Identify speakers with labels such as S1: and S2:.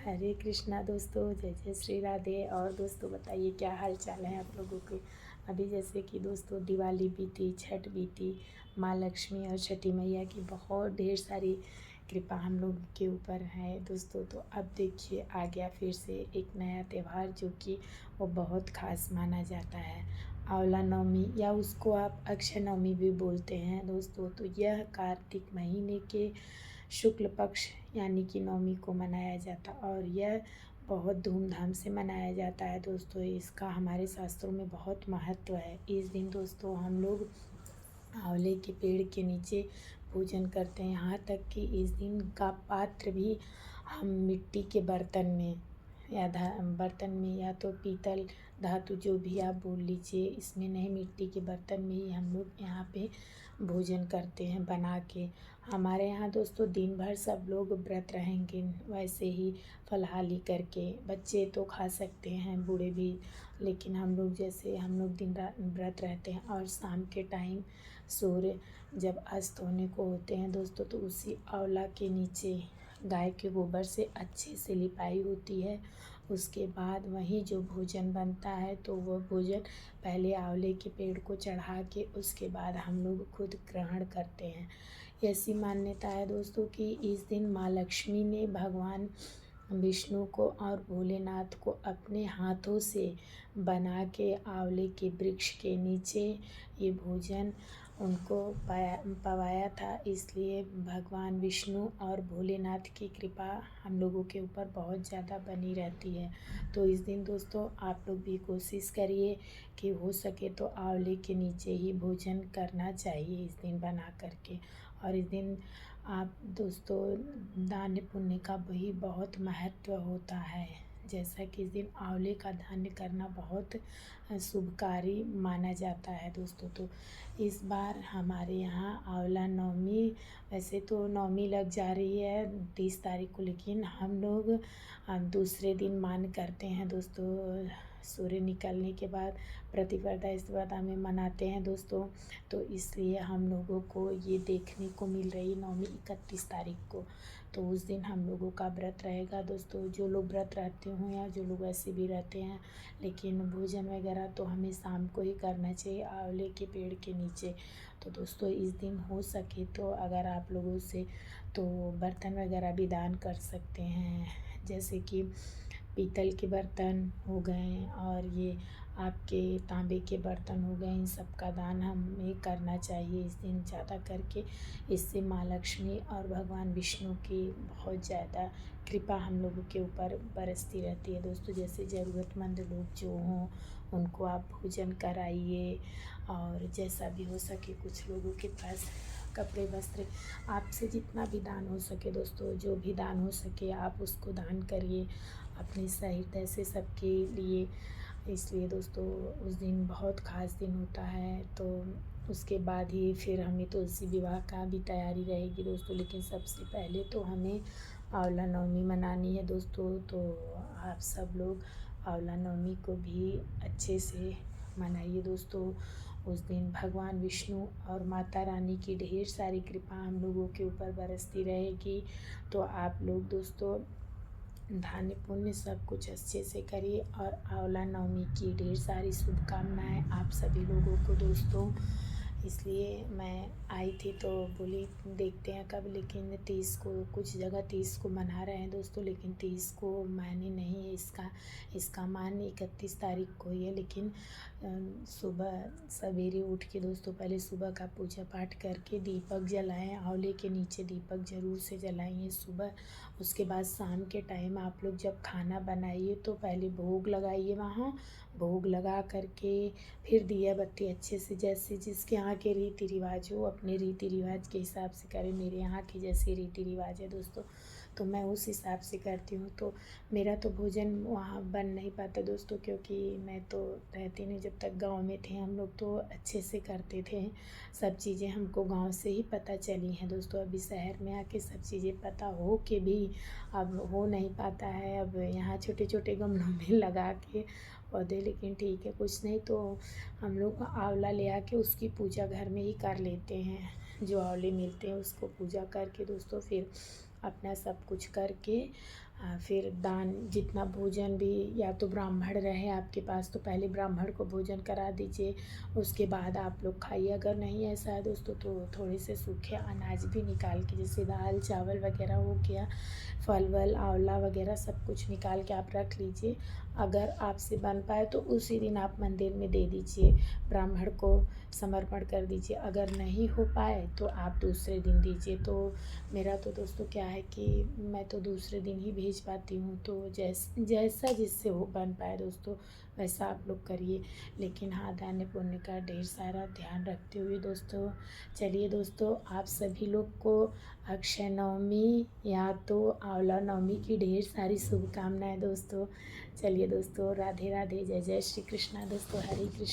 S1: हरे कृष्णा दोस्तों, जय जय श्री राधे। और दोस्तों बताइए क्या हाल चाल है आप लोगों के। अभी जैसे कि दोस्तों दिवाली बीती, छठ बीती, माँ लक्ष्मी और छठी मैया की बहुत ढेर सारी कृपा हम लोग के ऊपर है दोस्तों। तो अब देखिए आ गया फिर से एक नया त्यौहार जो कि वो बहुत ख़ास माना जाता है, आंवला नवमी, या उसको आप अक्षय नवमी भी बोलते हैं दोस्तों। तो यह कार्तिक महीने के शुक्ल पक्ष यानी कि नवमी को मनाया जाता और यह बहुत धूमधाम से मनाया जाता है दोस्तों। इसका हमारे शास्त्रों में बहुत महत्व है। इस दिन दोस्तों हम लोग आंवले के पेड़ के नीचे पूजन करते हैं। यहाँ तक कि इस दिन का पात्र भी हम मिट्टी के बर्तन में या बर्तन में, या तो पीतल धातु जो भी आप बोल लीजिए, इसमें नहीं, मिट्टी के बर्तन में ही हम लोग यहाँ पे भोजन करते हैं बना के। हमारे यहाँ दोस्तों दिन भर सब लोग व्रत रहेंगे वैसे ही फलाहाली करके। बच्चे तो खा सकते हैं, बूढ़े भी, लेकिन हम लोग जैसे हम लोग दिन रात व्रत रहते हैं। और शाम के टाइम सूर्य जब अस्त होने को होते हैं दोस्तों, तो उसी आंवला के नीचे गाय के गोबर से अच्छे से लिपाई होती है। उसके बाद वहीं जो भोजन बनता है तो वह भोजन पहले आंवले के पेड़ को चढ़ा के उसके बाद हम लोग खुद ग्रहण करते हैं। ऐसी मान्यता है दोस्तों कि इस दिन माँ लक्ष्मी ने भगवान विष्णु को और भोलेनाथ को अपने हाथों से बना के आंवले के वृक्ष के नीचे ये भोजन उनको पवाया था। इसलिए भगवान विष्णु और भोलेनाथ की कृपा हम लोगों के ऊपर बहुत ज़्यादा बनी रहती है। तो इस दिन दोस्तों आप लोग भी कोशिश करिए कि हो सके तो आंवले के नीचे ही भोजन करना चाहिए इस दिन बना करके। और इस दिन आप दोस्तों दान पुण्य का भी बहुत महत्व होता है। जैसा कि इस दिन आंवले का दान करना बहुत शुभकारी माना जाता है दोस्तों। तो इस बार हमारे यहाँ आंवला नवमी, वैसे तो नवमी लग जा रही है 30 तारीख को, लेकिन हम लोग दूसरे दिन मान करते हैं दोस्तों। सूर्य निकलने के बाद प्रतिपदा स्तिपदा में मनाते हैं दोस्तों। तो इसलिए हम लोगों को ये देखने को मिल रही नवमी 31 तारीख को। तो उस दिन हम लोगों का व्रत रहेगा दोस्तों। जो लोग व्रत रहते हों या जो लोग ऐसे भी रहते हैं, लेकिन भोजन वगैरह तो हमें शाम को ही करना चाहिए आंवले के पेड़ के नीचे। तो दोस्तों इस दिन हो सके तो अगर आप लोगों से तो बर्तन वगैरह भी दान कर सकते हैं, जैसे कि पीतल के बर्तन हो गए और ये आपके तांबे के बर्तन हो गए। इन सब का दान हमें करना चाहिए इस दिन ज़्यादा करके। इससे माँ लक्ष्मी और भगवान विष्णु की बहुत ज़्यादा कृपा हम लोगों के ऊपर बरसती रहती है दोस्तों। जैसे ज़रूरतमंद लोग जो हों उनको आप भोजन कराइए, और जैसा भी हो सके कुछ लोगों के पास कपड़े वस्त्र, आपसे जितना भी दान हो सके दोस्तों, जो भी दान हो सके आप उसको दान करिए अपने सहायता से सबके लिए। इसलिए दोस्तों उस दिन बहुत ख़ास दिन होता है। तो उसके बाद ही फिर हमें तुलसी विवाह का भी तैयारी रहेगी दोस्तों। लेकिन सबसे पहले तो हमें आंवला नवमी मनानी है दोस्तों। तो आप सब लोग आंवला नवमी को भी अच्छे से मनाइए दोस्तों। उस दिन भगवान विष्णु और माता रानी की ढेर सारी कृपा हम लोगों के ऊपर बरसती रहेगी। तो आप लोग दोस्तों दान पुण्य सब कुछ अच्छे से करिए। और आंवला नवमी की ढेर सारी शुभकामनाएं आप सभी लोगों को दोस्तों। इसलिए मैं आई थी तो बोली देखते हैं कब, लेकिन 30 को, कुछ जगह 30 को मना रहे हैं दोस्तों, लेकिन 30 को माने नहीं है। इसका मान 31 तारीख को ही है। लेकिन सुबह सवेरे उठ के दोस्तों पहले सुबह का पूजा पाठ करके दीपक जलाएं, आंवले के नीचे दीपक ज़रूर से जलाइए सुबह। उसके बाद शाम के टाइम आप लोग जब खाना बनाइए तो पहले भोग लगाइए वहाँ। भोग लगा करके फिर दिया बत्ती अच्छे से, जैसे जिसके यहाँ के रीति रिवाज हो अपने रीति रिवाज के हिसाब से करें। मेरे यहाँ के जैसे रीति रिवाज है दोस्तों तो मैं उस हिसाब से करती हूँ। तो मेरा तो भोजन वहाँ बन नहीं पाता दोस्तों, क्योंकि मैं तो रहती नहीं। जब तक गांव में थे हम लोग तो अच्छे से करते थे। सब चीज़ें हमको गांव से ही पता चली हैं दोस्तों। अभी शहर में आके सब चीज़ें पता हो के भी अब हो नहीं पाता है। अब यहाँ छोटे छोटे गमलों में लगा के पौधे, लेकिन ठीक है कुछ नहीं तो हम लोग आंवला ले आके उसकी पूजा घर में ही कर लेते हैं। जो आंवले मिलते हैं उसको पूजा करके दोस्तों फिर अपना सब कुछ करके फिर दान जितना भोजन भी, या तो ब्राह्मण रहे आपके पास तो पहले ब्राह्मण को भोजन करा दीजिए, उसके बाद आप लोग खाइए। अगर नहीं ऐसा है दोस्तों तो थोड़े से सूखे अनाज भी निकाल के, जैसे दाल चावल वगैरह हो गया, फल वल आंवला वगैरह सब कुछ निकाल के आप रख लीजिए। अगर आपसे बन पाए तो उसी दिन आप मंदिर में दे दीजिए, ब्राह्मण को समर्पण कर दीजिए। अगर नहीं हो पाए तो आप दूसरे दिन दीजिए। तो मेरा तो दोस्तों क्या है कि मैं तो दूसरे दिन ही भेज पाती हूँ, तो जैसा जिससे हो बन पाए दोस्तों वैसा आप लोग करिए। लेकिन हाँ, दान पुण्य का ढेर सारा ध्यान रखते हुए दोस्तों, चलिए दोस्तों, आप सभी लोग को अक्षय नवमी या तो आंवला नवमी की ढेर सारी शुभकामनाएं दोस्तों। चलिए दोस्तों, राधे राधे, जय जय श्री कृष्णा दोस्तों, हरे कृष्ण।